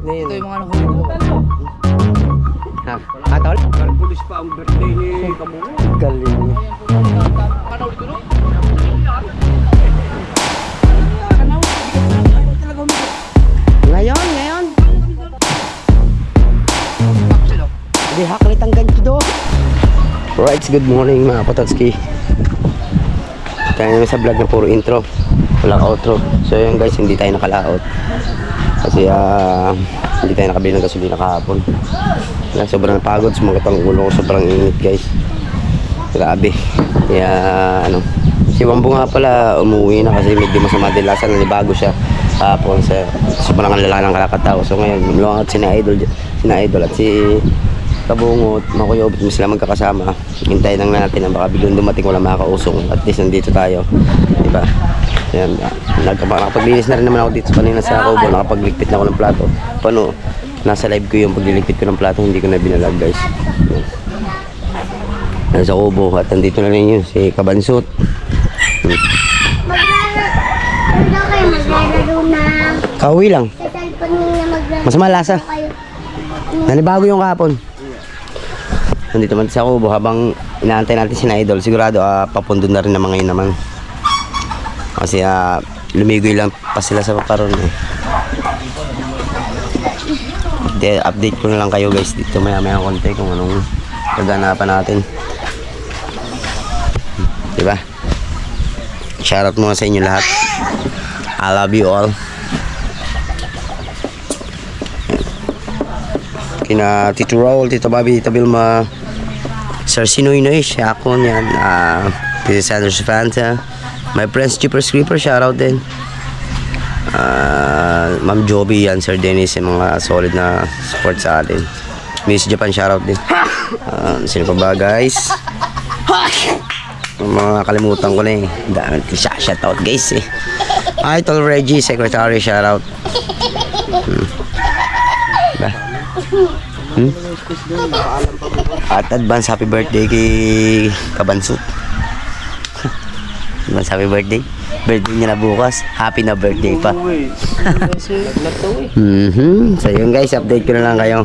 maliliit na yun. Ito Eh. yung mga ano. Ha? Tol? Kalkulis pa ang birthday ni Kabungo. Galing. Ano ulit no? Ngayon. Hindi haklit ang ganito do. Right, good morning mga Pototski. Kaya namin sa vlog na puro intro. Walang outro. So yun guys, hindi tayo nakalaot. Kasi hindi tayo nakabili ng gasolina kahapon. Kaya sobrang napagod. Sumagat ang ulo ko. Sobrang init guys. Grabe. Kaya si Wambo nga pala umuwi na kasi medyo masama din lasa. Nalibago siya kahapon sa sobrang lalaki ng kalakataw. So ngayon, lumangat sina Idol at si Kabungot, Makuyobit mo sila magkakasama. Hintayin lang natin na baka biglang dumating wala makakausong. At least nandito tayo. Diba? Yan. Nakapaglinis na rin naman ako dito kanina sa Kubo. Nakapagligpit na ako ng plato. Paano? Nasa live ko yung pagliligpit ko ng plato. Hindi ko na binalag guys. Yan. Nasa Kubo. At nandito na rin yun. Si Kabansut. Kauwi lang. Masama lasa. Nanibago yung kahapon. Nandito man sa Kubo habang inaantay natin si Idol. Sigurado papundo na rin naman ngayon naman. Kasi lumigoy lang pa sila sa paparon eh. Update ko na lang kayo guys dito maya konti kung anong kaganapan natin. Diba? Shoutout muna sa inyo lahat. I love you all. Kina Tito Raul, Tito Bobby, Tito Vilma, Sir Sinoy Noy, Shakon yan, Tito Sanders Fanta, my friends Jeepers Creeper, shoutout din. Ma'am Joby yan, Sir Dennis, yung mga solid na support sa atin. Miss Japan, shoutout din. Sino pa ba guys? Mga kalimutan ko na eh. Dami shoutout guys eh. Idol Reggie, Secretary, shoutout. At advance happy birthday kay Kabansut. Advance happy birthday. Birthday niya na bukas. Happy na birthday pa. So yun guys, update ko na lang kayo.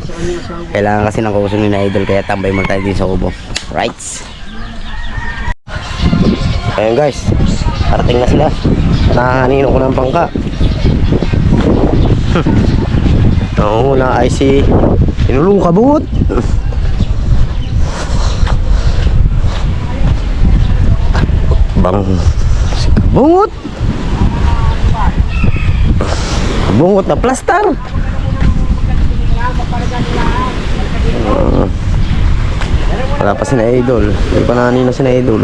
Kailangan kasi ng kuso ni Idol kaya tambay mo tayo din sa Kubo. Right. Ayun guys, parating na sila. Nakahanino ko ng bangka. Oo, na ay si Inulong Kabungot. Si Kabungot. Kabungot na plastar. Wala pa si Idol. Hindi pa nanino si Idol.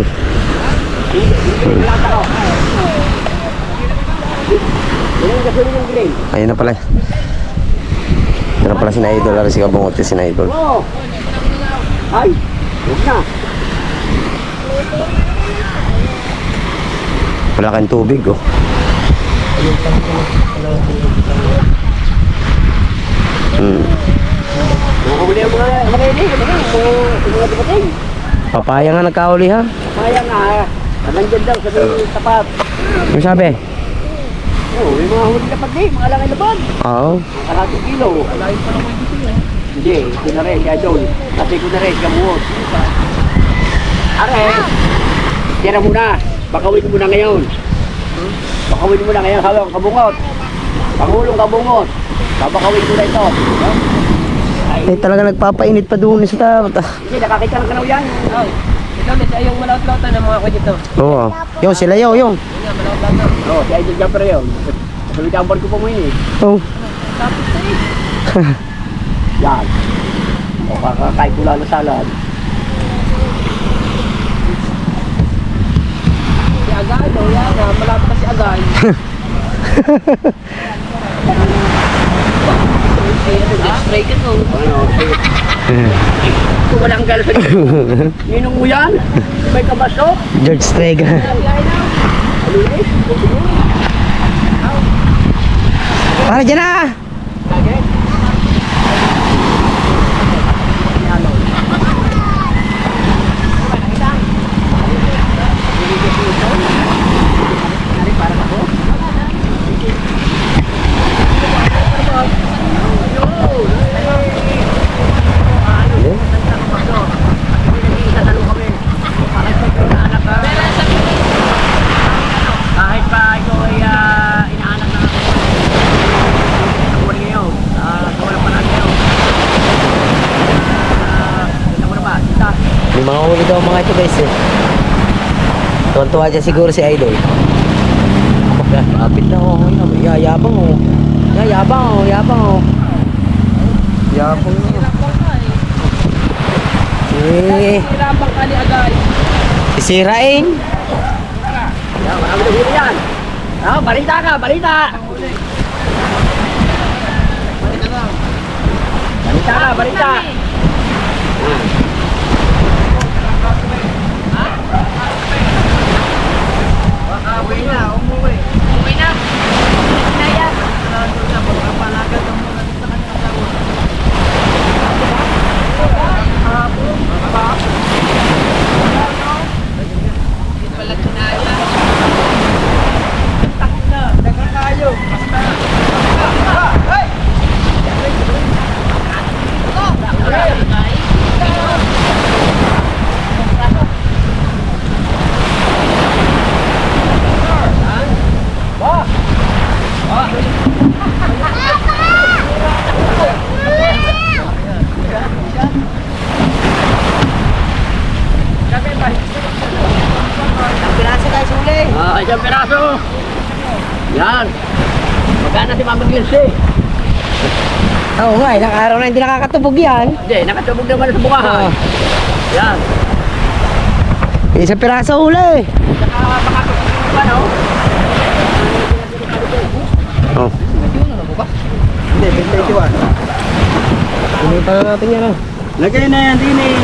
Ayun na pala. Ayun na pala si Idol. Ari si Kabungot yung si Idol. Ay, huwag na. Wala kang tubig oh. Papaya nga nagkauli ha. Papaya nga, nandyan daw sa may tapat. Ano sabi? Oo, may mga huli dapat din, mga langay laban. Oo. Kalating kilo. Hindi, ito na rin, kaya doon. Kasi ko na rin, Kabungot. Are, tira muna. Bakawin mo na ngayon. Bakawin mo na ngayon, hawak Kabungot. Pangulong Kabungot. Babakawin mo na ito. Eh talaga nagpapainit pa doon sa tapat. Hindi, nakakita ng kanaw yan. Ito ulit ay yung malaut-lautan ng mga kanya dito. Oo. Yung sila yung. Oo, si Idol Jumper yun. Sabi ang barko pa mo yun eh. Oh. Tapos na eh. Yan. O kakakain ko lang na salad. Si Agay, daw yan. Malapit na si Agay. Spray ka to. Kung walang galas. Ninong mo yan? May kabaso? George Steg. Para dyan na! Nakahuli daw mga ito guys eh. Tuwan-tuwa dyan siguro si Idol. Kapit na oh. Yayabang oh. Yayabang oh. Yabang oh. Yabang oh. Eh. Hirapang ka ni Agay. Sisirain. Yan, marami na huli yan. Ah, balita ka, balita. Balita ka, balita. Ah, isang piraso. Yan. Magana si Mama Gilse. Oo nga, ilang araw na hindi nakakatubog yan. Hindi, nakatubog naman sa bukahan. Yan. Isang piraso huli. Saka makatubog ba, no? Oh. Hindi, 21. Hindi pa natin yan ah. Lagay na yan, din eh.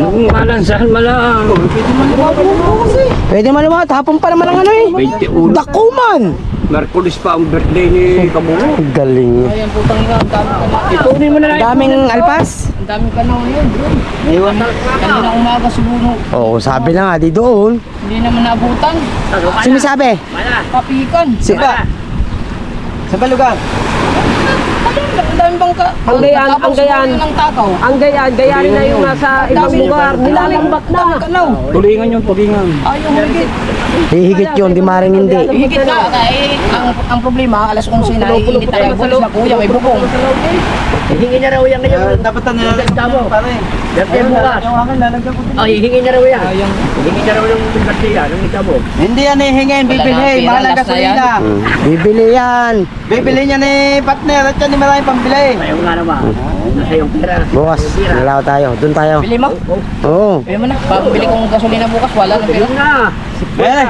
Malansahan malang. Pwede malumat, hapon pa naman ang ano eh. 21. Dako man! Merkulis pa ang birthday ni Kabulo. Galing. Ayan, putang ina. Ang dami ka na. Itunin mo na lang. Daming alpas. Ang dami ka na yun, bro. Iwan na. Kanina umaga siguro. Oo, sabi na nga, di doon. Hindi naman naabutan. Sino sabi? Mana? Kapikan. Siba. Sa balugan. Ang dami bang ka... Ang gayan, Tapos ang gayan. siguro ng takaw. Ang gayarin na yung nasa ibang lugar, nilalambat na. Kalaw. Tulingan yung tulingan. Ayaw mo higit. Hihigit yun, di maring hindi. Higit ka. Dahil ang problema, alas 11 na, hindi tayo bulis na kuya, may bubong. Hihingi na raw yan ngayon. Dapat na nilalagyan mo. Dati bukas. Oh, hihingi na raw yan. Hihingi na raw yung birthday yan, yung isa mo. Hindi yan hihingin, bibilhin. Mahal ang gasolina. Bibili yan. Bibili niya ni partner at yan ni maraming pambili. Ayaw nga naman. Nasa yung pera. Bukas, nalaw tayo. Doon tayo. Bili mo? Oo. Bili mo na. Pabili kong gasolina bukas, wala nang pera. Ayun na. Eh,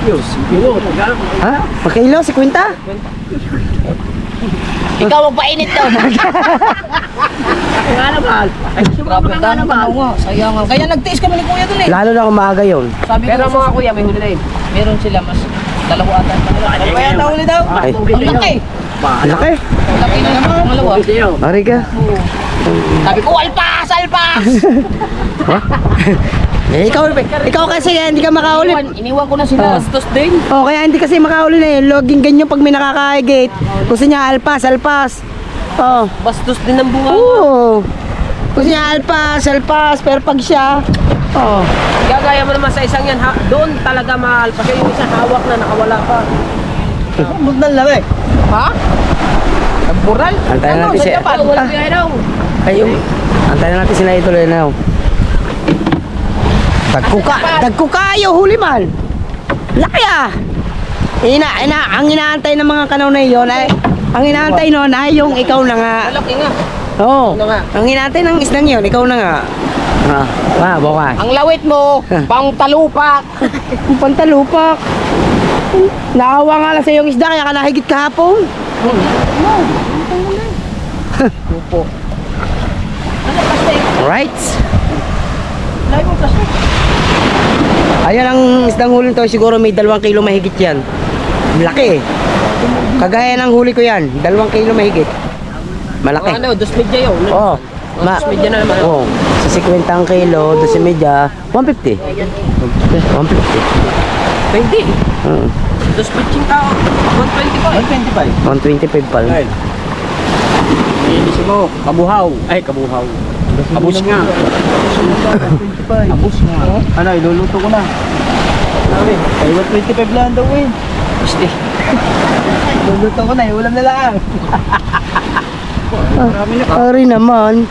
Yun. Ha? Magkilo? 50? Ikaw ang painit daw. Ako nga naman. Ay, Grabe sumama ang nga dami naman. nga. Sayang nga. Kaya nagtiis kami ni kuya dun eh. Lalo na kung maaga yun. Sabi Pero ko, mga kuya, may huli na yun. meron sila mas dalawa ata. kaya nahuli daw. Ay. Ang laki. Laki. Ang laki na naman. Pangalawa. Ari ka. Sabi ko, alpas! Alpas! Eh, ikaw kasi hindi ka makahuli. Iniwan ko na sila. Bastos din. Oh, kaya hindi kasi makahuli na eh. Loging ganyan pag may nakakahigit. Gusto niya alpas, alpas. Oh. Bastos din ng bunga. Oo. Gusto niya alpas, alpas. Pero pag siya, oh. Gagaya mo naman sa isang yan, doon talaga maalpas. Yung isa hawak na, nakawala pa. Huwag na lang eh. Ha? Nagbural? Antayin natin Sa siya. Japan? Walang pinay daw. Ayun. Antayin natin sila ito na. Tagkukayo, huli man. Laki ah. Ang inaantay ng mga kanaw na iyon ay, ang inaantay noon ay yung ikaw na nga. Malaki nga. Oo. Ano nga? Ang inaantay ng isdang yun, ikaw na nga. Bukas. Ang lawit mo, pang talupak. Ang pantalupak. Naawa nga lang sa iyong isda, kaya ka nahigit kahapon. Lupo. Right. Layo mo kasi. Ayan ang isdang huli to, siguro may 2 kilo mahigit yan. Laki eh. Kagaya ng huli ko yan, 2 kilo mahigit. Malaki. Ano, 2 media yun. Oo. 2 media na naman. Oo. Sa 50 ang kilo, 12 media, 150. 150. 20. 2 pitching tao. 120 125. pa. 125 pala. Inis mo. Kabuhaw. Ay, kabuhaw. Abus nga. Abos nga. Ano, iluluto ko na. Sabi, ay 125 lang daw eh. Iluluto ko na, ulam na lang. Ari naman.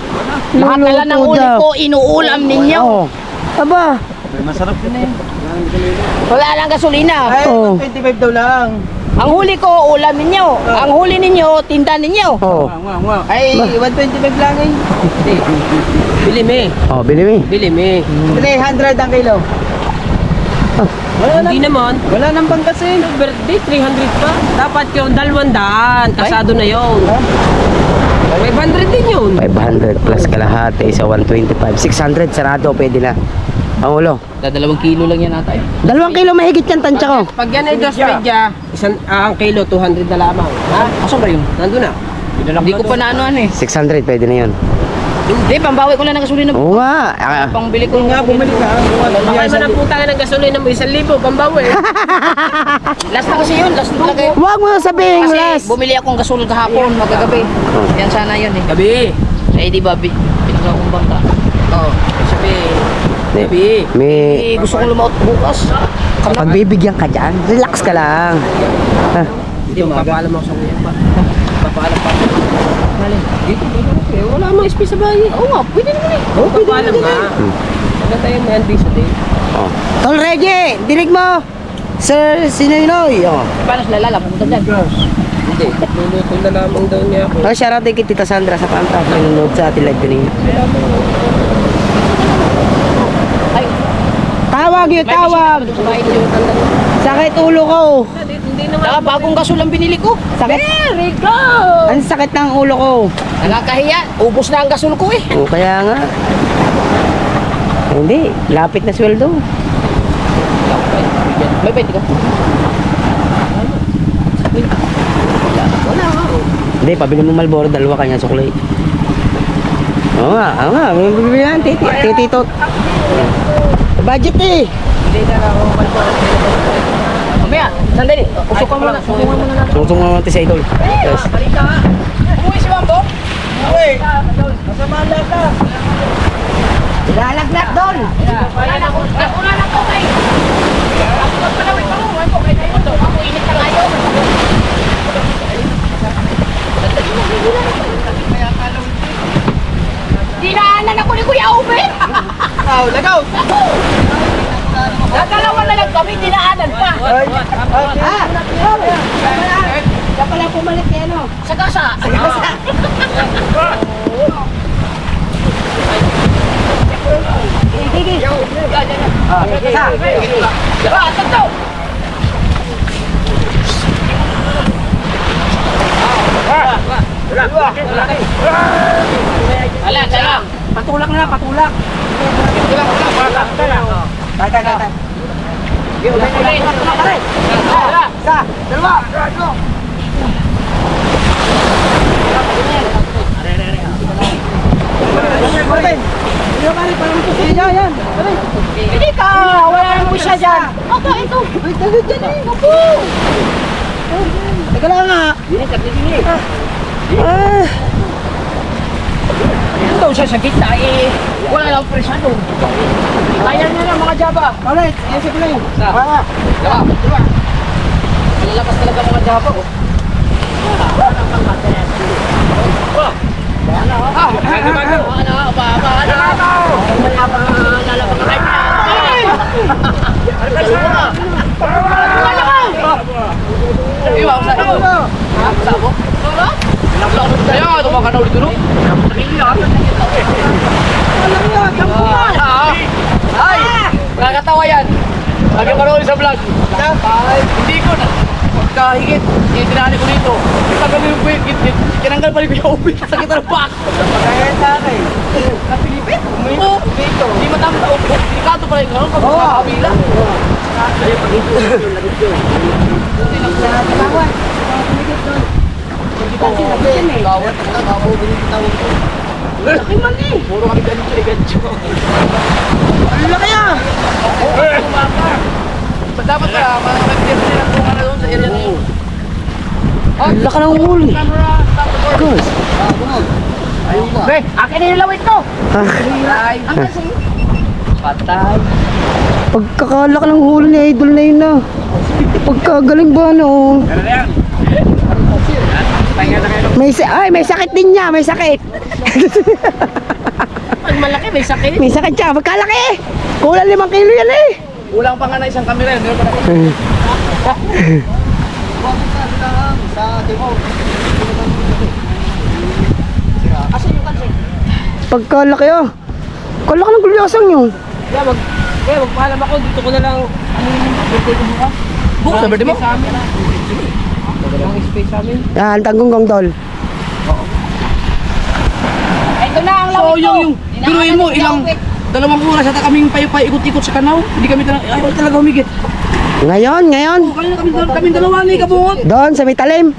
Lahat na lang ng Luluto uli daw. ko, inuulam ninyo. Oo. Aba. Masarap yun eh. Wala lang gasolina. Ay, Oo. 125 daw lang. Ang huli ko, ulam ninyo. Ang huli ninyo, tinda ninyo. Oo. Ay, 125 lang eh. Bili me. Oh, bili mo. Bili me. 300 ang kilo. Wala Hindi naman. Wala nang bang kasi. Birthday, 300 pa. Dapat yung 200. Kasado na yun. 500 din yun. 500 plus kalahati sa 125. 600 sarado, pwede na. Ang ulo. 2 kilo lang yan ata eh. 2 kilo mahigit yan, tansya ko. Pag yan ay dos media, ang kilo, 200 na lamang. Ha? Asan ba yun? Nandun na. Hindi ko pa naanoan eh. 600, pwede na yun. Hindi, pambawi ko lang ng gasolina. Oo nga. Pangbili ko Nga, bumalik ka. Baka man ang putang ng gasolina mo, 1,000, pambawi. Last na kasi yun, last na talaga yun. Huwag mo sabihin Kasi last. bumili akong gasol kahapon, magagabi. Yan sana yun eh. Gabi. Eh di ba, pinagawa kong bangka. Oh, sabi. Gabi. May Eh, gusto kong lumaot bukas. pagbibigyan ka dyan, relax ka lang. Ha? Hindi, papaalam ako sa kuya pa. Papaalam pa. Dito, wala mga space sa bahay. Oo nga, pwede naman eh. Oo, papaalam ka. Wala tayong may anbisa din. Oh. Tol Reggie, dinig mo. Sir Sinaynoy. Oh. Paano sila lala, pumunta dyan. Hindi, luluto na lamang daw niya ako. Oh, shoutout din kay Tita Sandra sa Panta. Nanonood sa ating live kanina. Ay, Tawag yun, may tawag. bisita pa doon sa bahay niyo. Sakit ulo ko. Hindi naman. Saka bagong gasol ang binili ko. Sakit. Very good! Ang sakit ng ulo ko. Nakakahiya, ubos na ang gasol ko eh. Oh, kaya nga. Hindi, lapit na sweldo. May pwede ka. Hindi, pabili mo Malboro, dalawa kanya suklay. Oo nga, bibili yan, tititot. Budget eh. Mamaya, sandali. Usukan mo na. Usukan mo na. Tungtong mga sa idol. Yes. Umuwi si Mambo? Uy, masama lang ka. Lalaglag doon. Wala na ako. Nakuna na ko kay. Ako magpanawin pa mo. Ako kay ito. Ako init ka ngayon. Dinaanan ako ni Kuya Ube. Aw, lagaw. Nagdalawa na lang kami, dinaanan pa. Kaya pala pumalit kaya no? Sa kasa. Wala, lang. Patulak na, patulak. Tay. Isa, dalawa. Hindi ka, wala nang isa dyan. Aba, ito. Ay, dali dyan eh. Naku. Teka lang nga. Ah, Ito siya sa gitna eh. Wala lang presado. Kaya na lang mga jaba. alright. Yes, ito lang. Diba? Malalakas talaga mga jaba oh. Nakakatawa yan. Lagi pa rin sa vlog. Hindi ko na. Pagkahigit, tinanay ko dito. Tagal yung higit, kinanggal pa rin yung ubi. Sakit ng back. Kaya sa akin. Napilipit. Hindi matama sa ubo. Delikado pa rin. Ganun pag sa kabila. Gawat ka, gawat. Laki man eh. Puro kami ganito. Ang laki ah. Dapat ka, mag-tip sila kung ano doon sa area na yun. Ang laki ng huli. Good. Be, akin na yung lawit to. Ah, Ang kasi. Patay. pagkakalaki ng huli ni idol na yun na. Pagkagaling ba ano? May sakit din niya, may sakit. Pag malaki, may sakit. May sakit siya. Magkalaki. Kulang 5 kilo yan eh. Kulang pa nga na isang camera yun. Meron pa na. Pagkalaki oh. Kalaki ng gulyasang yun. Kaya magpaalam ako, dito ko na lang, birthday ko bukas. Bukas na birthday mo? Sa amin. Walang space sa amin. Yan, tanggunggong tol. Ito na ang So yung biruin mo, ilang 2 oras ata kaming paikot-ikot sa kanaw. Hindi kami talaga humigit. Ngayon. Kami dalawa ni kabungot. Doon sa may talim.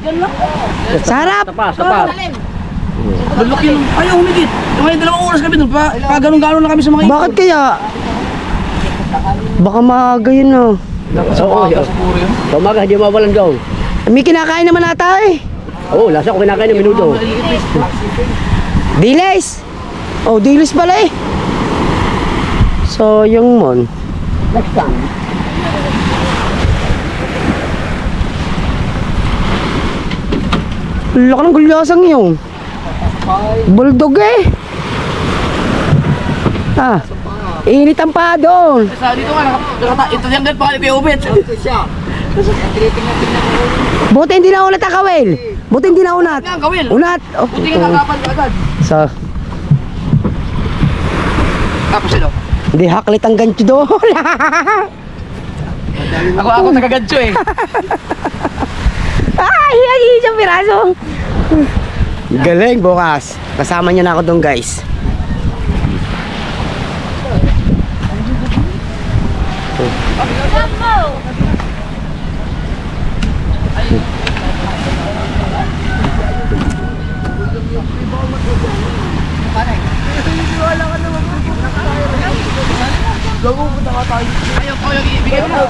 Sa harap. Tapas. Lulok yun. Ayaw humigit. Ngayon 2 oras kami doon. Pa ganun-ganon na kami sa mga ikot. Bakit kaya? Baka maaga yun oh. Oo, sa umaga, hindi mawalan daw. May kinakain naman ata eh. Oo, lasa ko kinakain ng minuto. Dilis. Oh, dilis pala eh. So, yung mon. Next time. Laki ng gulyasang yun. Bulldog eh. Ah. Init ang pa doon. Sa dito nga, ito yung ganit pa kami kay Ubet. Buti hindi na unat akawil. Buti hindi na unat. Yan, kawil. Unat. Oh, Buti nga nakapan ka agad. so, Tapos sino? hindi haklit ang gancho doon. Ako nagagadyo eh. Ay, yan isang piraso. Galing bukas. Kasama niyo na ako doon guys. Ayaw, ibigay mo.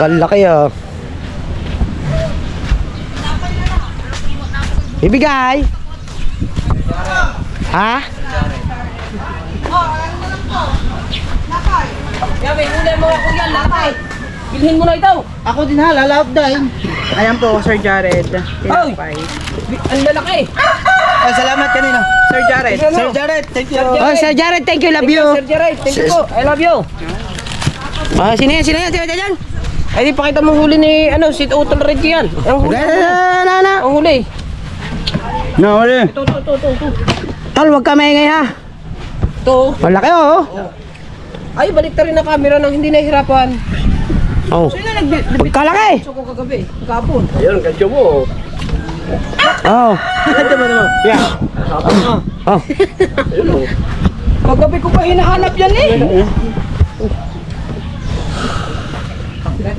Kalaki ah. Ibigay. Ha? Yabe, huli mo ako yan, lakay. Bilhin mo na ito. Ako din ha, lalaot dahil. Ayan po, Sir Jared. Ay! Ang lalaki. Ay, salamat kanina. Sir Jared. Sir Jared, thank you. Oh, Sir Jared, thank you, love you. Sir Jared, thank you po. I love you. Ah, sino yan? Sino yan? Ay, di pakita mo huli ni, si Utol Reggie yan. Ang huli. Na. Ang huli. No, wala. Ito. Tol, wag ka maingay ha. Ito. Malaki oh. Ay, balik rin na camera nang hindi nahihirapan. Oh. Sino nag-video Kalaki. ko kagabi? Kapon. Ayun, gancho mo. Oh. Ito mo naman. Yeah. Oh. Kagabi ko pa hinahanap yan eh.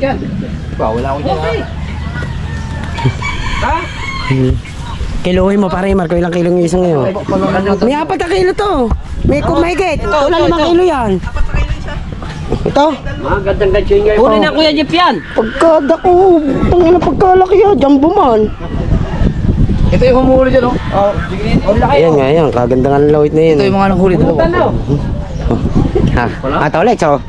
Yan. Wala ako dyan. Okay. Ha? Kiluhin mo pare, Marco, ilang kilo yung isang ngayon? May 4 na kilo to. May kumahigit. Wala 5 kilo yan. Ito? Mga gandang gancho yung Huli na Kuya Jeep yan. Pagkadako. Pangina pagkalaki yan. Jumbo man. Ito yung humuhuli dyan, oh. Ayan nga, ayan. Kaganda nga ng lawit na yun. Ito yung mga nanghuli dito. Tanaw. Ha? Ata ulit, so.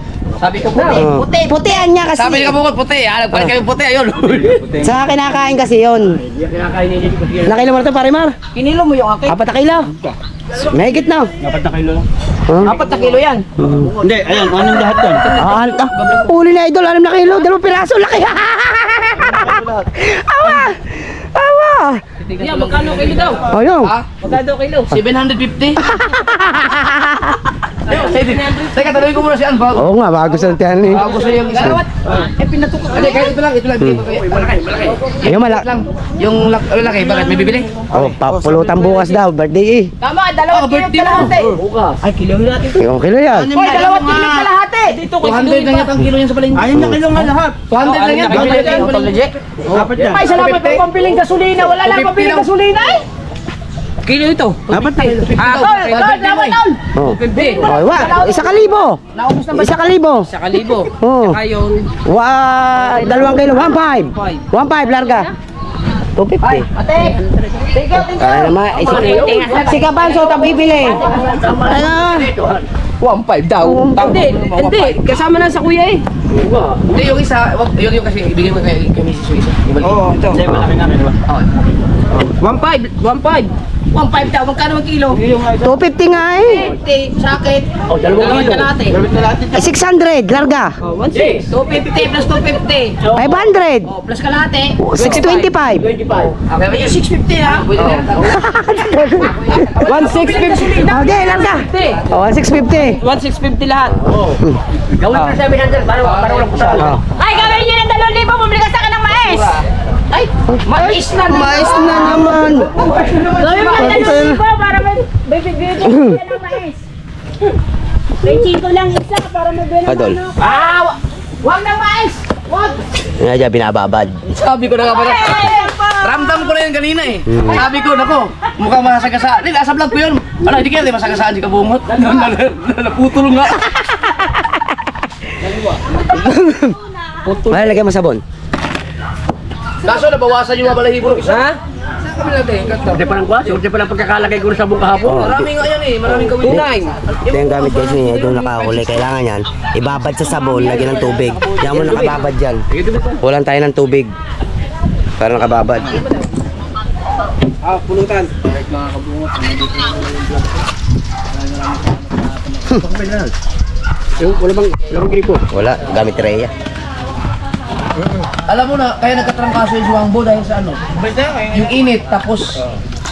Sabi ko puti. Oh. Putihan niya kasi. Sabi ni kabukot puti. Nagpalit kami puti. Ayun. Sa kinakain kasi yun. kinakain niya dito. Ilang kilo mo na ito, pare Mar? Kinilo mo yung akin. 4 na kilo. Mahigit na. 4 na kilo lang. Huh? 4 na kilo yan. Hindi, ayan, anong lahat yan? Uli na idol, 6 na kilo. 2 piraso, laki. Awa! Awa! Yan, magkano kilo daw? Ayun. Magkano kilo? 750. Teka, tanongin ko muna si Anbag. Oo nga, bago sa tiyan eh. Bago sa yung isa. Eh, pinatukok Hindi, kahit ito lang. Bigay ko kayo. Malaki. Ayun, Lang. Yung lalaki, bakit? May bibili? Oh, papulutan bukas daw, birthday eh. Tama, 2 kilo birthday mo. kalahati. Bukas. Ay, kilo natin. Yung kilo yan. Hoy, 2 kilo kalahati. Dito ko 200 lang yata ang kilo yan sa palengke. Ayun na kilo nga lahat. 200 lang yan. Ano, Bibili yan. Apat yan. Ay, salamat po pambiling gasolina. Wala lang pambiling gasolina eh. Kilo ito. 4 na. Salamat tol. Oh. 50. Oh, wa, 1,000. Naubos na ba? 1,000. Sa kalibo. Oh. Saka yung Wa, 2 kilo, 1,500. 1,500 larga. 250. Ate! Kaya naman, si Kabanso, ito bibili. Ano? 1.5 daw. Hindi. Kasama na sa kuya eh. Hindi, yung isa, yung kasi ibigay mo kay Mrs. yung isa. Oo, ito. malaki namin, diba? 1.5. 1.5 daw. Magkano ang kilo? 250 nga eh. 50. Sakit. Oh, dalawang kilo. natin. 600, larga. 1.6. 250 plus 250. 500. Oh, plus kalahati. 625. 25. Okay, May 650 ha. Pwede na. 1,650. Okay, larga. Oh, 1650. 1,650 lahat. Gawin ko 700, parang walang pusa. Oh. Ay, gawin nyo ng 2,000, bumili ka sa akin ng mais! Ay, mais na naman. Mais na naman. Gawin mo ng 2,000 para may bibigyan ng mais. May 5 lang isa para mabili ng Adol. manok. Wag ng mais. Wag. Yan dyan, binababad. Sabi ko na nga pala. Ramdam ko na yun kanina eh. Sabi ko, nako, mukhang masasagasaan. Hindi, nasa vlog ko yun. Ano, hindi kaya masagasaan si Kabungot. Naputol nga. Ay, lagyan mo sabon. Kaso nabawasan yung mabalahibo ng isa. Ha? Saan kami natin? Surte pa lang kwa, surte pa lang pagkakalagay ko sa buong kahapon. Oh, Marami nga yan eh, maraming gawin. Tunay. ito yung gamit guys niya. Ito nakahuli. Kailangan yan. Ibabad sa sabon, lagyan ng tubig. Yan mo nakababad dyan. Walang tayo ng tubig. Para nakababad. Pulutan. Wala bang gripo? Wala. Gamit Rhea. Alam mo na, kaya nagkatrangkaso yung Juangbo dahil sa ano? Yung init, tapos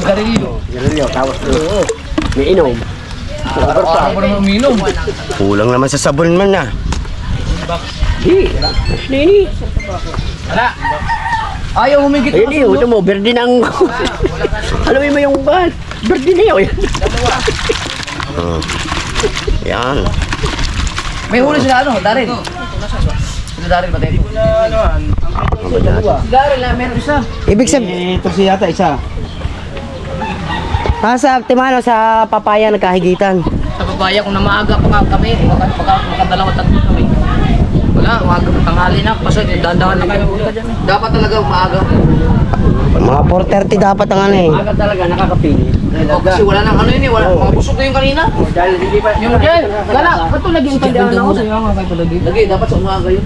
sigarilyo. May inom. Ako naman uminom. Kulang naman sa sabon man na. Wala. Ayaw humigit Ayun eh, ito mo, berde ng... Alam mo yung ban? Berde na yun. Yan. May huli sila ano, Darin. Sila Darin, patay. Darin lang, meron isa. Ibig sabihin, Ito si yata isa. sa Timano, sa papaya nagkahigitan. Sa babaya kung na maaga pa nga kami, makadalawa tatlo kami. Wala, maaga pa tanghali na. Kasi dandahan na kayo punta dyan. Dapat talaga umaga. Mga 4:30 dapat ang ano eh. Aga talaga, nakakapili. O, kasi wala nang ano yun eh, wala. Mga busog na yung kanina. Dahil hindi pa... Yung dyan, wala. Ba't ito naging tandaan ako sa'yo nga kayo lagi? Lagi, dapat sa umaga yun.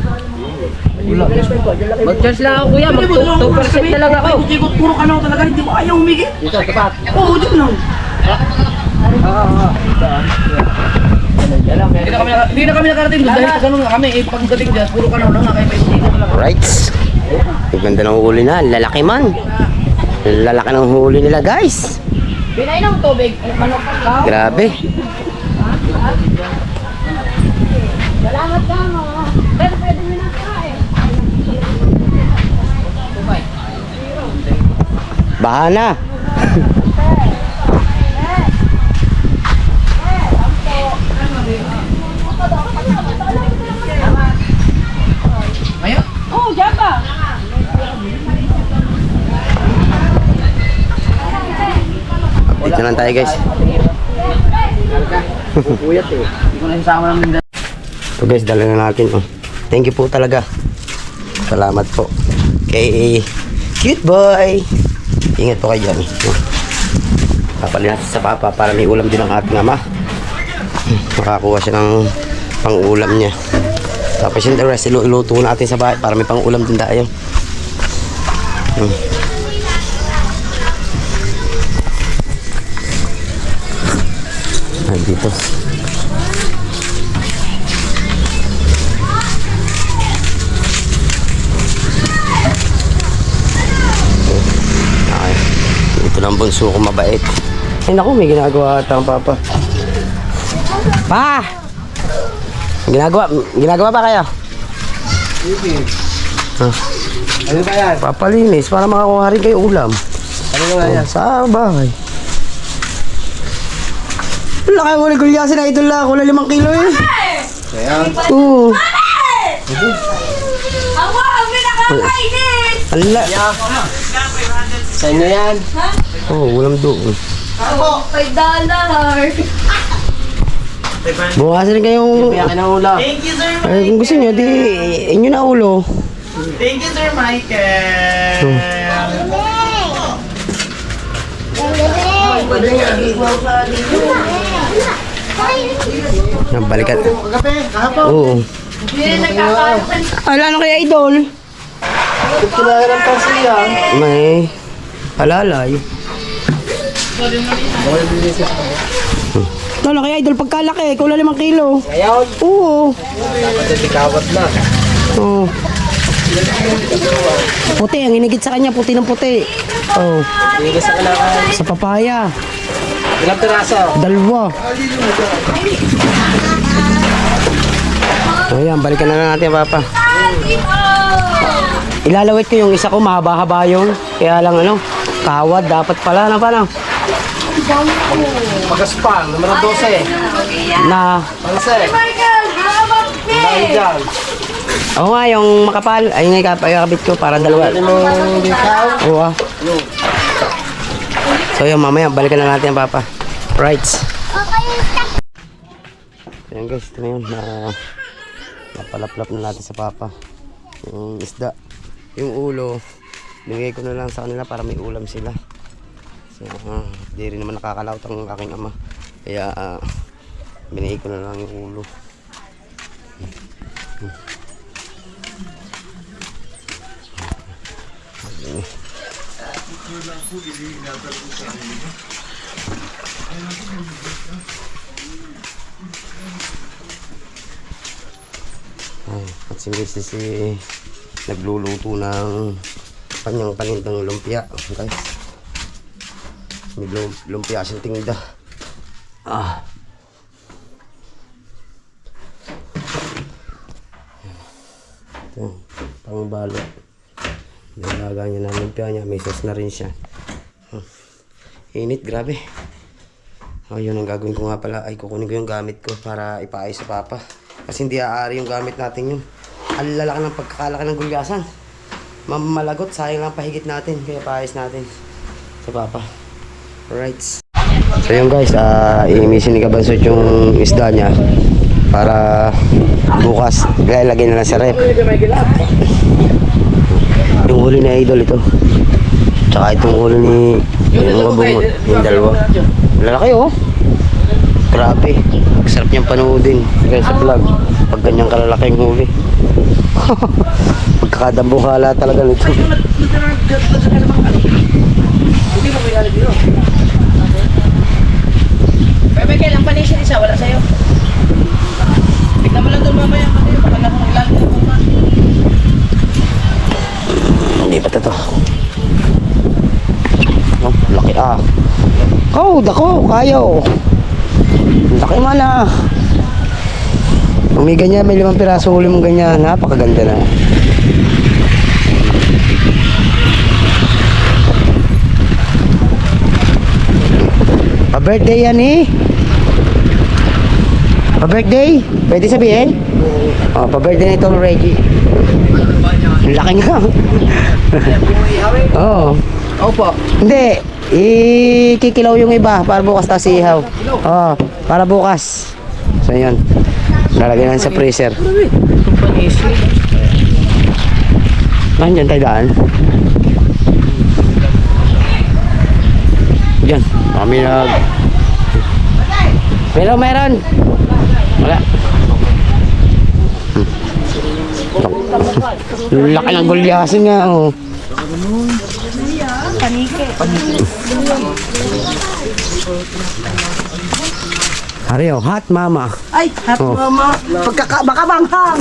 Mag-charge lang ako kuya, mag 2% na lang ako. Ikot, puro ka na talaga, hindi mo ayaw humigit. Dito, tapat. Oo, dyan lang. Hindi na kami nakarating doon dahil ganun nga kami. Pagdating dyan, puro ka na nga kayo pa ikot lang. Right. Ang ganda ng huli na. Lalaki man. Lalaki ng huli nila guys. Binay ng tubig, manok ka. Grabe. Salamat ka mo. Pero pwede mo na kain. Baha na. Ayun. Oh, diyan ka. Update na lang tayo guys. Puyat eh. Hindi ko na sasama ng minda. So guys, dala na natin. Oh. Thank you po talaga. Salamat po. Kay cute boy. Ingat po kayo dyan. Papalin natin sa papa para may ulam din ang ating ama. Makakuha siya ng pang-ulam niya. Tapos yung the rest, iluto natin sa bahay para may pang-ulam din tayo. Dito. Okay. Ito lang bunso ko mabait. Ay naku, may ginagawa ata ang papa. Pa! Ginagawa ba kayo? Ano ba yan? Papalinis para makakuha rin kayo ulam. Ano ba yan? Sa bahay. Laki mo ni Gulyasin na idol lang. Wala 5 kilo eh. Ayan. Oo. Ako, ang pinakakainis! Ala. Sa inyo yan. Oh, ulam doon. Ako, $5. Bukasan rin kayong... Akin ang ulam. Ay, kung gusto nyo, di inyo na ulo. Thank you, Sir Michael. Balikan. Kape, kahapon. Oo. Ala na kaya idol? Kailangan pa siya. May palalay. Ala kaya idol pagkalaki, kula 5 kilo. Ngayon, Oo. pagkatikawat na. Oo. Puti, ang inigit sa kanya, puti ng puti. Oo. Hindi sa kailangan. Sa papaya, Ilang piraso? 2. Ayan, balikan na lang natin, Papa. Ilalawit ko yung isa ko, mahaba-haba yun. Kaya lang ano, kawad, dapat pala na paano. Pagaspang, numero 12. Na, Panse. Dahil dyan. oo nga, yung makapal, ay nga ikakabit ko para 2. Oo ah. So yun, mamaya, balikan na natin, Papa. Right. Ayan guys, ito na yun. Napalaplap na natin sa Papa. Yung isda. Yung ulo, bigay ko na lang sa kanila para may ulam sila. So, di rin naman nakakalaot ang aking ama. Kaya, binigay ko na lang yung ulo. Ay, at si Mrs. nagluluto ng kanyang panindang lumpia, guys. May lumpia siyang tinda. Ito, pangbalo. Nalaga niya na lumpia niya, may sauce na rin siya. Init, grabe. Yun ang gagawin ko nga pala, ay kukunin ko yung gamit ko para ipaayos sa Papa. Kasi hindi aari yung gamit natin yun. Ang lalaki ng pagkakalaki ng gulyasan. Mamalagot, sayang lang pahigit natin. Kaya paayos natin sa Papa. Alright. So yun guys, iimisin ni Kabansot yung isda niya para bukas ilalagay na lang sa rep. Yung huli ni Idol ito. Tsaka itong huli ni yung mabungot, yung 2. Lalaki oh. Grabe. Sarap niyang panoodin guys sa vlog. Pag ganyang kalalaking huli. Pagkakadambukala talaga nito. Hindi mo kaya dito. Bebe, kailang panisyon isa, wala sa'yo. Tignan mo lang doon mamaya, pati baka na kung ilan. Hindi pa to. Oh, laki ah. Oh, dako, kayo. Laki man ah. Kung may ganyan, may 5 piraso huli mong ganyan. Napakaganda na. Pa-birthday yan eh. Pa-birthday? Pwede sabihin? Oh, pa-birthday na itong Reggie. Laki nga. Oo. Opo. Hindi. Ikikilaw yung iba para bukas tayo ihaw. Oo. Para bukas. So yun. Lalagyan lang sa freezer. Itong panisyon. Nandiyan tayo daan. Diyan. Kami nag... Meron. Wala. Laki ng gulyasin nga. Oh. Panike. Ariyo, hot mama. Ay, happy Oh. mama. Bakabanghang.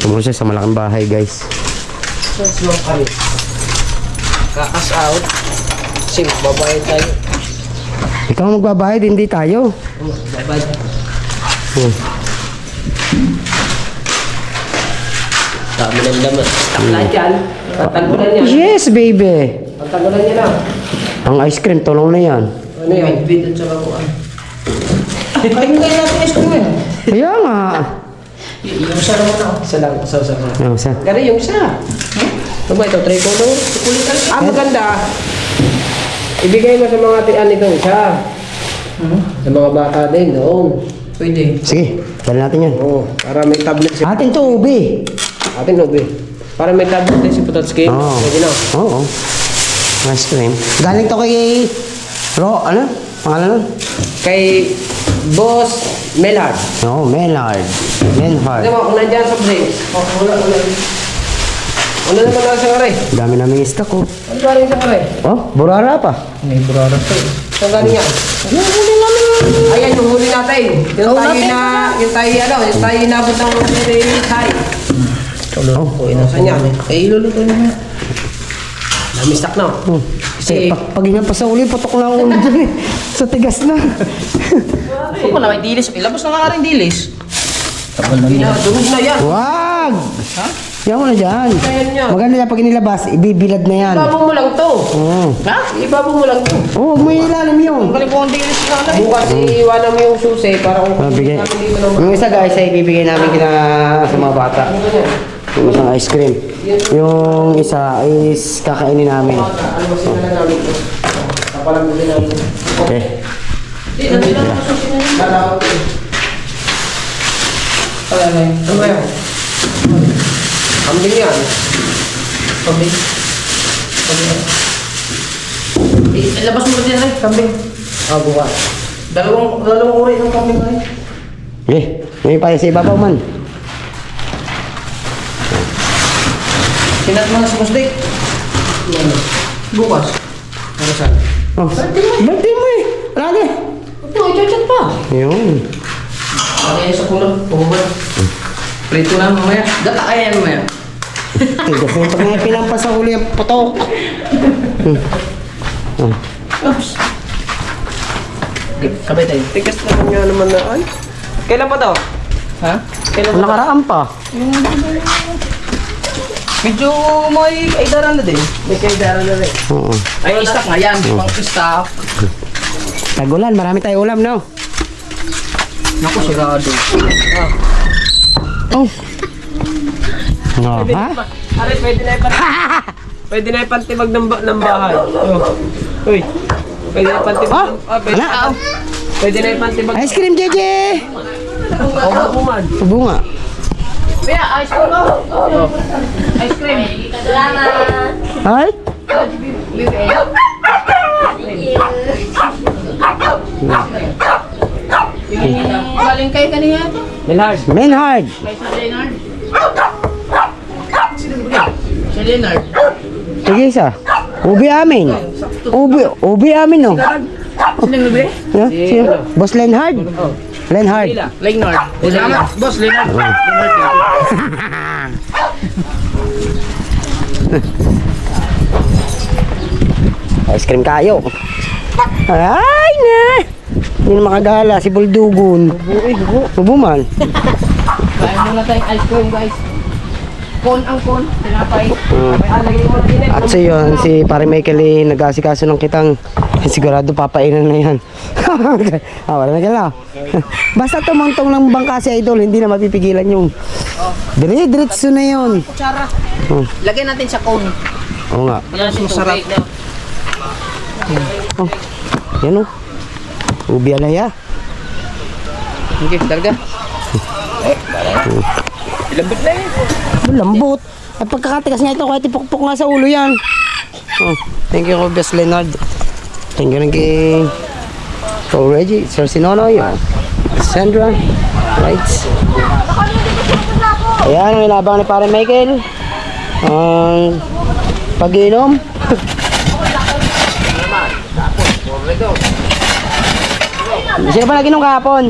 Tumunod siya sa malaking bahay, guys. Kakas out. Sim, babayad tayo. Ikaw ang magbabayad, hindi tayo. Babayad. Dami ng laman. Takla dyan. Pagtagulan yan. Yes, baby. Pagtagulan niya na. Ang ice cream, tulong na yan. Ano yan? Bid at saka kuhan. Ay, hindi natin ice cream eh. Kaya nga. Yung isa naman ako. Isa lang. Isa. Ano, sa? Gari, yung isa. Ito ba ito? Tricolor? Kukulitan. Maganda. Ibigay mo sa mga tian itong isa. Sa mga bata din doon. Pwede. Sige, dali natin yan. Oo. Para may tablet si... Atin to, ubi. Atin, Nobe. Para may tablet din si Putotski. Oo. Pwede na. Oo. Ice cream. Galing to kay... ano? Pangalan nun? Kay Boss Melard. No, Menhard. Menhard. Alam mo, kung nandiyan sa drinks. Wala. Ano naman lang sa karay? Dami naming stock oh. Ano ba rin sa karay? Oh, burara pa. Saan galing yan? Yung huli namin. Ayan, yung huli natin. Yung tayo inabot ng high. Saan yan? Eh, iluluto niya. Dami stock na. Kasi pag pa sa uli, putok na ang ulo dyan eh. Sa tigas na. Huwag mo na, may dilis. Ilabas na nga rin dilis. Durog na yan. Wag! Yan mo na dyan. Ayan yan. Maganda yan pag inilabas, ibibilad na yan. Ibabo mo lang to. Oo. Ha? Ibabo mo lang to. Oo, huwag mo ilalim yun. Galing po ang dilis na lang. Bukas iwanan mo yung susi para kung Bigay. namin dito ng Yung isa guys ay ibibigay namin sa mga bata. Yung isang ice cream. Yung isa is kakainin namin. ano ba sila na namin to. Kapalagutin namin. Okay. Lalawag to. Ano ba yan? Kambing yan. Kambing. Ilabas mo din rin, kambing. Bukas. Dalawang uri ng kambing rin. Okay. May pa sa ibabaw man. Sinat mo na sa musdik. Bukas. Ano saan? Oh. Birthday mo eh. Lagi. Ito, i-chat pa. Yun. Lagay sa kulong. Pumubad. Prito na mamaya. Gata kaya yan mamaya. Tigas na pag nga pinampas sa huli ang putok. Oops. Kabay tayo. Tigas naman nga naman na. Ay. Kailan pa daw? Ha? Ang nakaraan pa. Medyo may kaidaran na din. May kaidara na rin. Oo. Ay, stock nga yan. Pang stock. Tagulan, marami tayo ulam, no? Naku, sigado. Oh. No, ha? Are, pwede na ipantibag ng bahay. Uy. Pwede na ipantibag pwede na ipantibag. Ice cream, JJ! Buman. Bunga. Kaya, ice cream mo. Ice cream. Ay? Galing kay kanina ito. Melhard. Menhard. Kay sa Leonard. Sa Leonard. Sige isa. Ubi amin. Ubi amin, no? Sinang lubi? Yeah? Sino? Boss Lenhard? Lenhard. Leonard. Salamat, boss Leonard. Ice cream kayo. Ay, na! Hindi na makagala si Buldugon. Bubuman. Kaya muna tayong ice cream, guys. Kon ang kon. Tinapay. At so yun, si Pare Michael nag-asikaso ng kitang sigurado papainan na yan. Wala na gala. Basta tumangtong ng bangka si Idol, hindi na mapipigilan yung diretso na yun. Kutsara. Oh. Lagay natin sa cone. Oo nga. Yan ang masarap. Oh. Yan o. Ubi alaya. Okay, talaga. Lambot. At pagkakatigas nga ito, kahit ipukpok nga sa ulo yan. Oh. Thank you, Best Leonard. Thank you rin kay Reggie, Sir Sinonoy, Sandra, right. Ayan, ang inabang ni Pare Michael. Ang pag-inom. Sino pa nag-inom kahapon?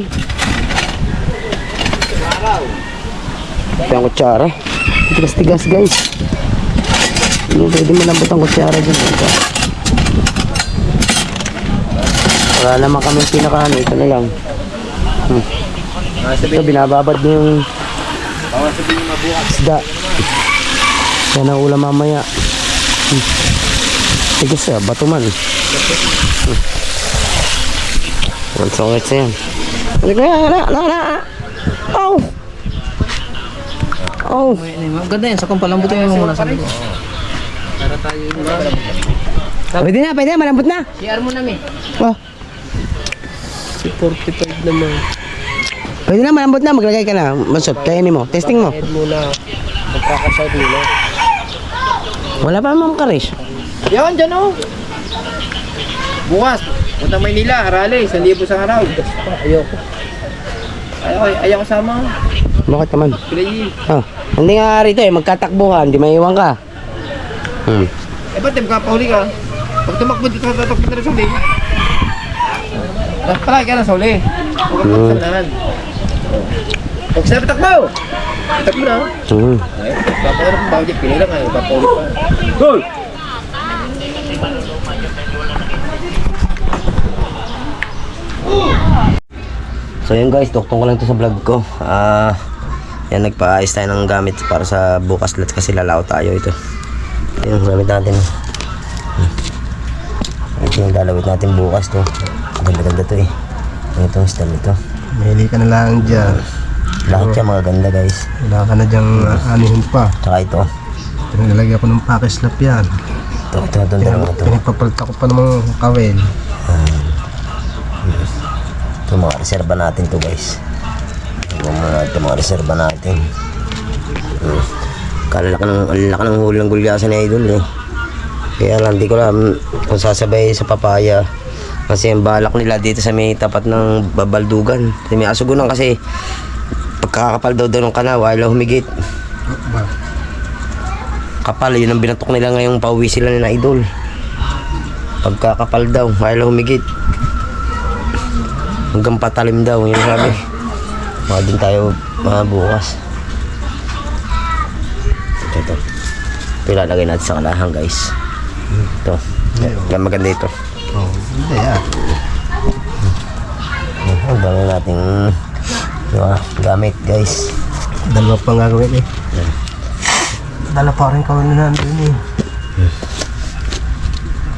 Ito yung kutsara. Tigas-tigas guys. Pwede malambot ang kutsara dyan. Wala naman kami pinakaano. Ito na lang. Ito binababad niyo yung isda. Yan ang ulam mamaya. Tigas ah, bato man. Ang songit siya yan. Oh! Oh! Ganda yan. Sa kumpalambutin mo muna sa mga. Pwede na, malambot na. CR mo namin. Oh. Si 45 naman. Pwede na, malambot na. Maglagay ka na. Mansot, kainin mo. Testing mo. Head muna. Magkakaside muna. Wala pa, Ma'am Karish. Yan, dyan oh. Bukas, punta Maynila, Arale, 1,000 sa araw. Ayoko. Ayaw kasama. Bakit naman? Play. Hindi nga rito magkatakbuhan, di maiwan ka. Ba't magkapahuli ka? Pag tumakbo dito, tatakbo na rin sa uli. Palagi ka na sa uli. Huwag ka sa manahan. Pag sinabi takbo! Takbo na. Papahuli kong bawang pili lang ay, papahuli pa. Goal! So yun guys, tuktong ko lang to sa vlog ko. Yan, nagpa-ayos tayo ng gamit para sa bukas lahat kasi lalao tayo ito. Yung gamit natin. Ito yung lalawit natin bukas to. Ganda-ganda to eh. Itong style ito. Mahili ka na lang dyan. Lahat yan mga ganda guys. Wala ka na dyang anihin pa. Tsaka ito. Pinaglalagyan ko ng pakislap yan. Ito dalawa ito. Pinagpapalta ko pa ng mga kawel. Ito mga reserva natin to guys. Ito mga reserva natin. Kalaki ng huli ng gulyasan ni Idol eh. Kaya lang di ko alam kung sasabay sa papaya. Kasi ang balak nila dito sa may tapat ng Babaldugan. Sa may Asugunan kasi pagkakapal daw ng kanaw ayaw humigit. Kapal, yun ang binatok nila ngayong pauwi sila ni Idol. Pagkakapal daw ayaw humigit. Hanggang patalim daw, yun sabi. Mga din tayo bukas. Ito ilalagay natin sa kalahan guys. Ito yan, maganda ito. Hindi yan. Ang dami nating gamit guys. Dalawa pang gagawin eh. Dala pa rin kawal na nandun eh.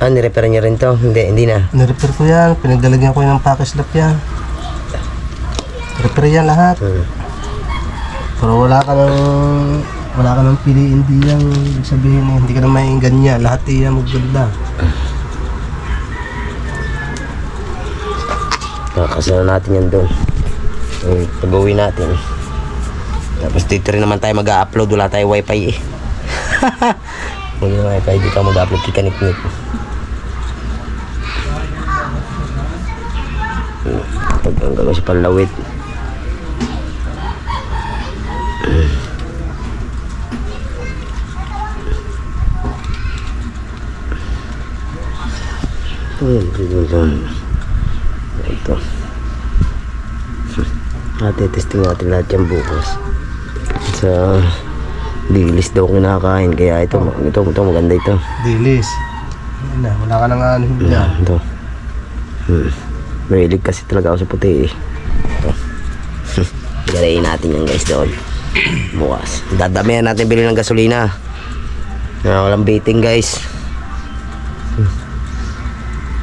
Nirepair niya rin to? Hindi na. Nirepair ko yan. Pinagdalagyan ko ng pakislap yan. Repair yan lahat. Pero wala ka nang piliin di yan. Ibig sabihin eh, hindi ka na mainggan niya. Lahat yan maganda. Kasama natin yan doon. Pag-uwi natin. Tapos dito rin naman tayo mag-upload. Wala tayo wifi eh. Wala wifi. Dito mag-upload kay Kaniknik. Pag ang gagawin sa panlawit. Ito. Testing natin lahat yan bukas. Sa dilis daw kinakain. Kaya ito maganda ito. Dilis. Wala ka nang ano dyan. Ito. Mahilig kasi talaga ako sa puti eh. Ito. Galayin natin yan guys doon. Bukas. Dadamihan natin bili ng gasolina. Walang baiting guys.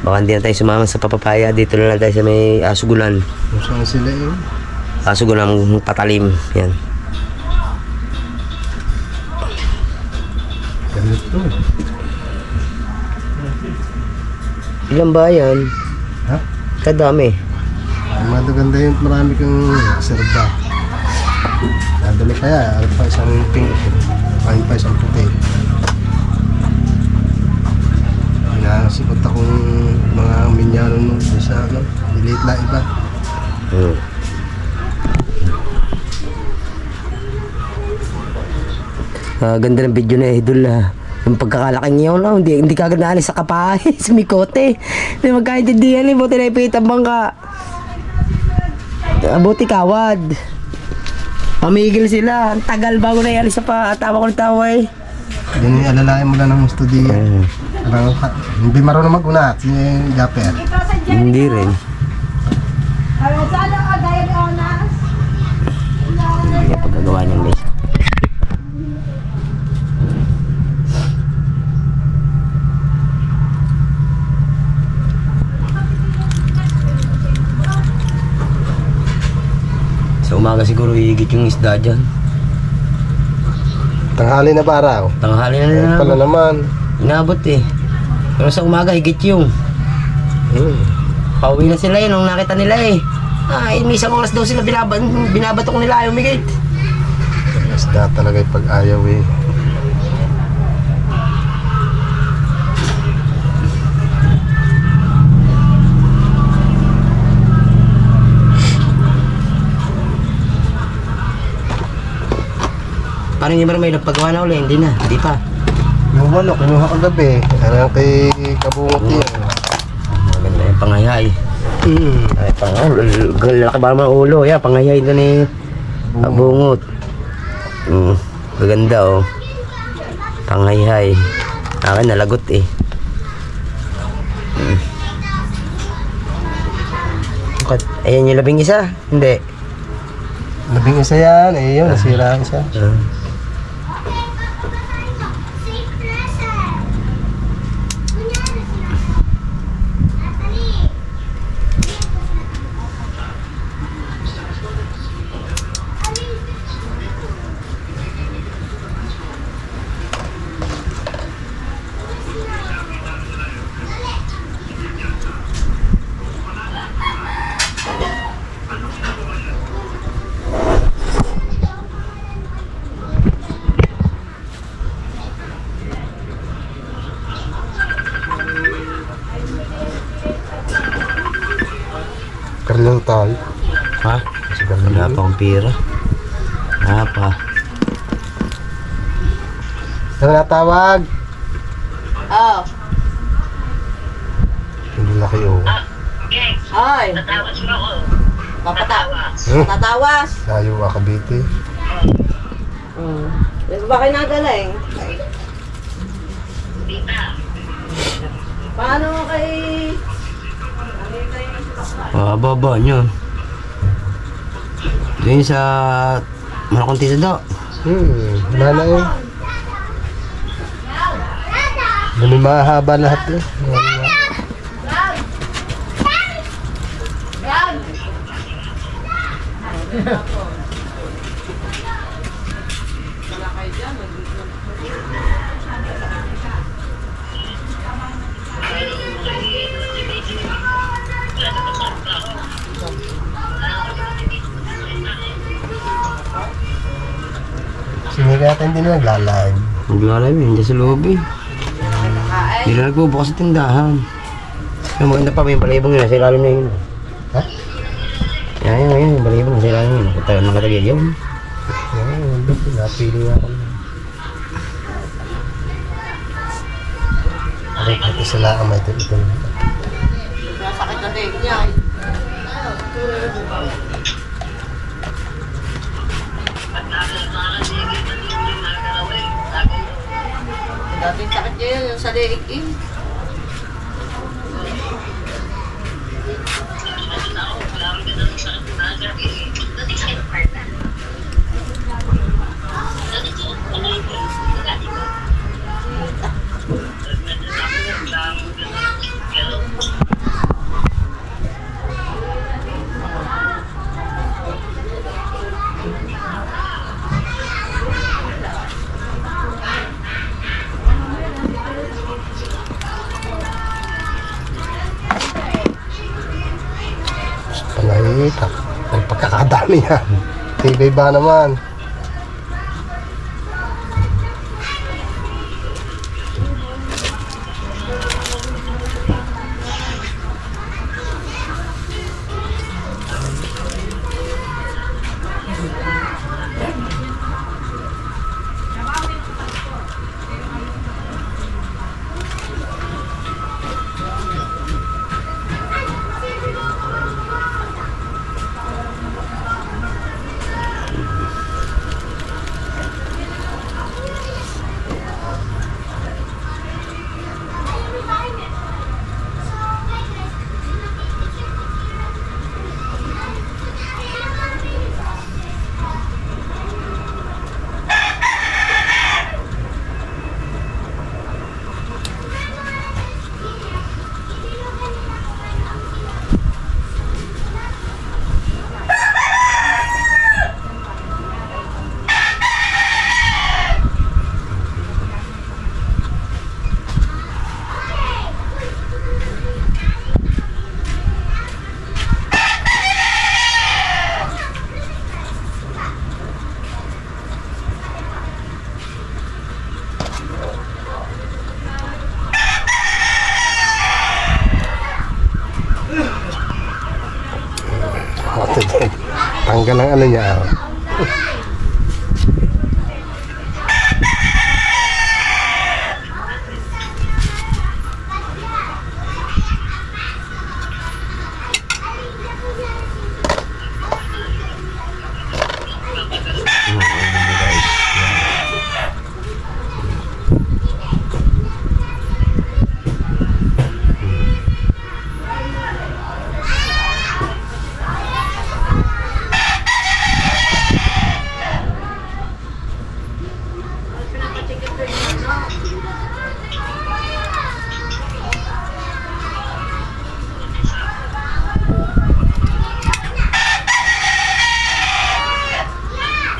Baka hindi na tayo sumama sa papapaya. Dito na lang tayo sa may Asugunan. Kung saan sila eh. Asugunan patalim. Yan. Ganito. Ilang bayan? Ha? Kadami. Maganda yun. Marami kang serba. Nadali kaya. Ano pa isang pink. Kain pa isang puti. Nakasipot akong mga minyano nung sa ano. Delete na iba. Ganda ng video na Idol yung pagkakalaki niyo no, hindi kagad naalis sa kapahay sa Mikote. Hindi magkaintindihan eh, buti na ipitan bangka. Buti kawad. Pamigil sila, ang tagal bago na ialis sa tawa ko ng tawa eh. Yan yung alalain mo lang ng studio. Hindi marunong mag-una si Japper. Hindi rin. Sana ka gaya ni Onas. Hindi niya pagkagawa niyan guys. Sa umaga siguro higit yung isda dyan. Tanghali na ba araw? Tanghali na nila Pala naman. inabot eh. Pero sa umaga higit yung. Pauwi na sila yun nung nakita nila eh. May isang oras daw sila binabatok nila ayaw migit. Isda talaga yung pag-ayaw eh. Parang yung may nagpagawa na uli, hindi na, hindi pa. Yung walo, kinuha kagabi. Ano kay Kabungot yan. Maganda yung pangayay. Ay, laki ba naman ang ulo, yan, pangayay doon eh. Bungot. Maganda oh. Pangayay. Akin nalagot eh. Ayan yung 11. Hindi. 11 yan. Eh yun, nasira ang isa. Karlang tayo. Ha? Wala pa akong pira. Wala pa. Ano natawag? Oh. Hindi laki oh. Ay. Papatawas. Tatawas. Layo ka Cavite. Ano ba kayo nagaling? Paano kay... Baba nyo. Doon sa Malakong Tisa daw. Wala na eh. May mahaba lahat eh. Sino kaya tayo hindi na nagla-live? Naglalay mo, hindi sa loob eh. Hindi na nagbubukas sa tindahan. Yung maganda pa, may balibong yun, nasa ilalim na yun. Ha? Yan, yung balibong nasa ilalim yun. Nakatagil yun. Yan, napili nga ako. Aray, ito sila ang may ito. Nasakit na leg niya. Dating sakit niya yun, yung sa leg eh. Panahita. Ang pagkakadami yan. Tibay ba naman? Tanggal ang ano niya.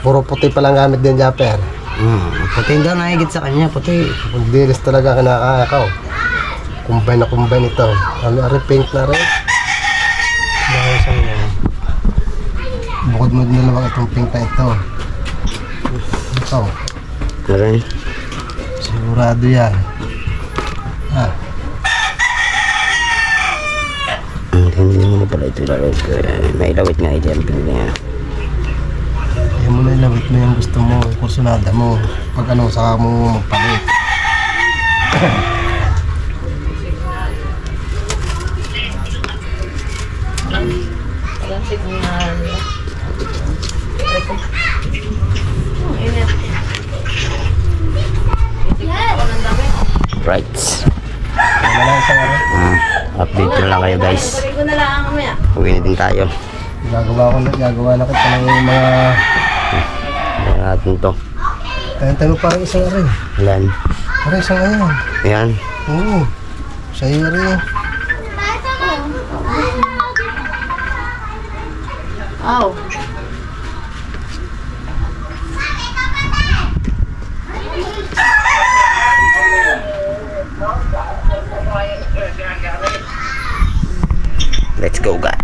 Puro puti palang gamit din, Japper. Puti daw nahigit sa kanya, puti. Magdilis talaga kinakaakaw. Combine ito. Ano, pink na rin. Bukod mo din naman itong pink na ito. Ito. Meron. Sigurado yan. Hindi mo na pala ito lalawit ko. May lawit nga i-jumping niya. Ayaw mo na ilawit mo yung gusto mo, kursunada mo. Pag ano, saka mo magpalit. Right. Ano na isang ano? Update na lang kayo guys. Ko na lang mamaya. Uwi na din tayo. Gagawa na kita ng mga... Ayan natin to. Tayo mo parang isang rin. Ayan. Parang isang ayan. Ayan. Oo. Sa'yo rin. Oh. Let's go guys.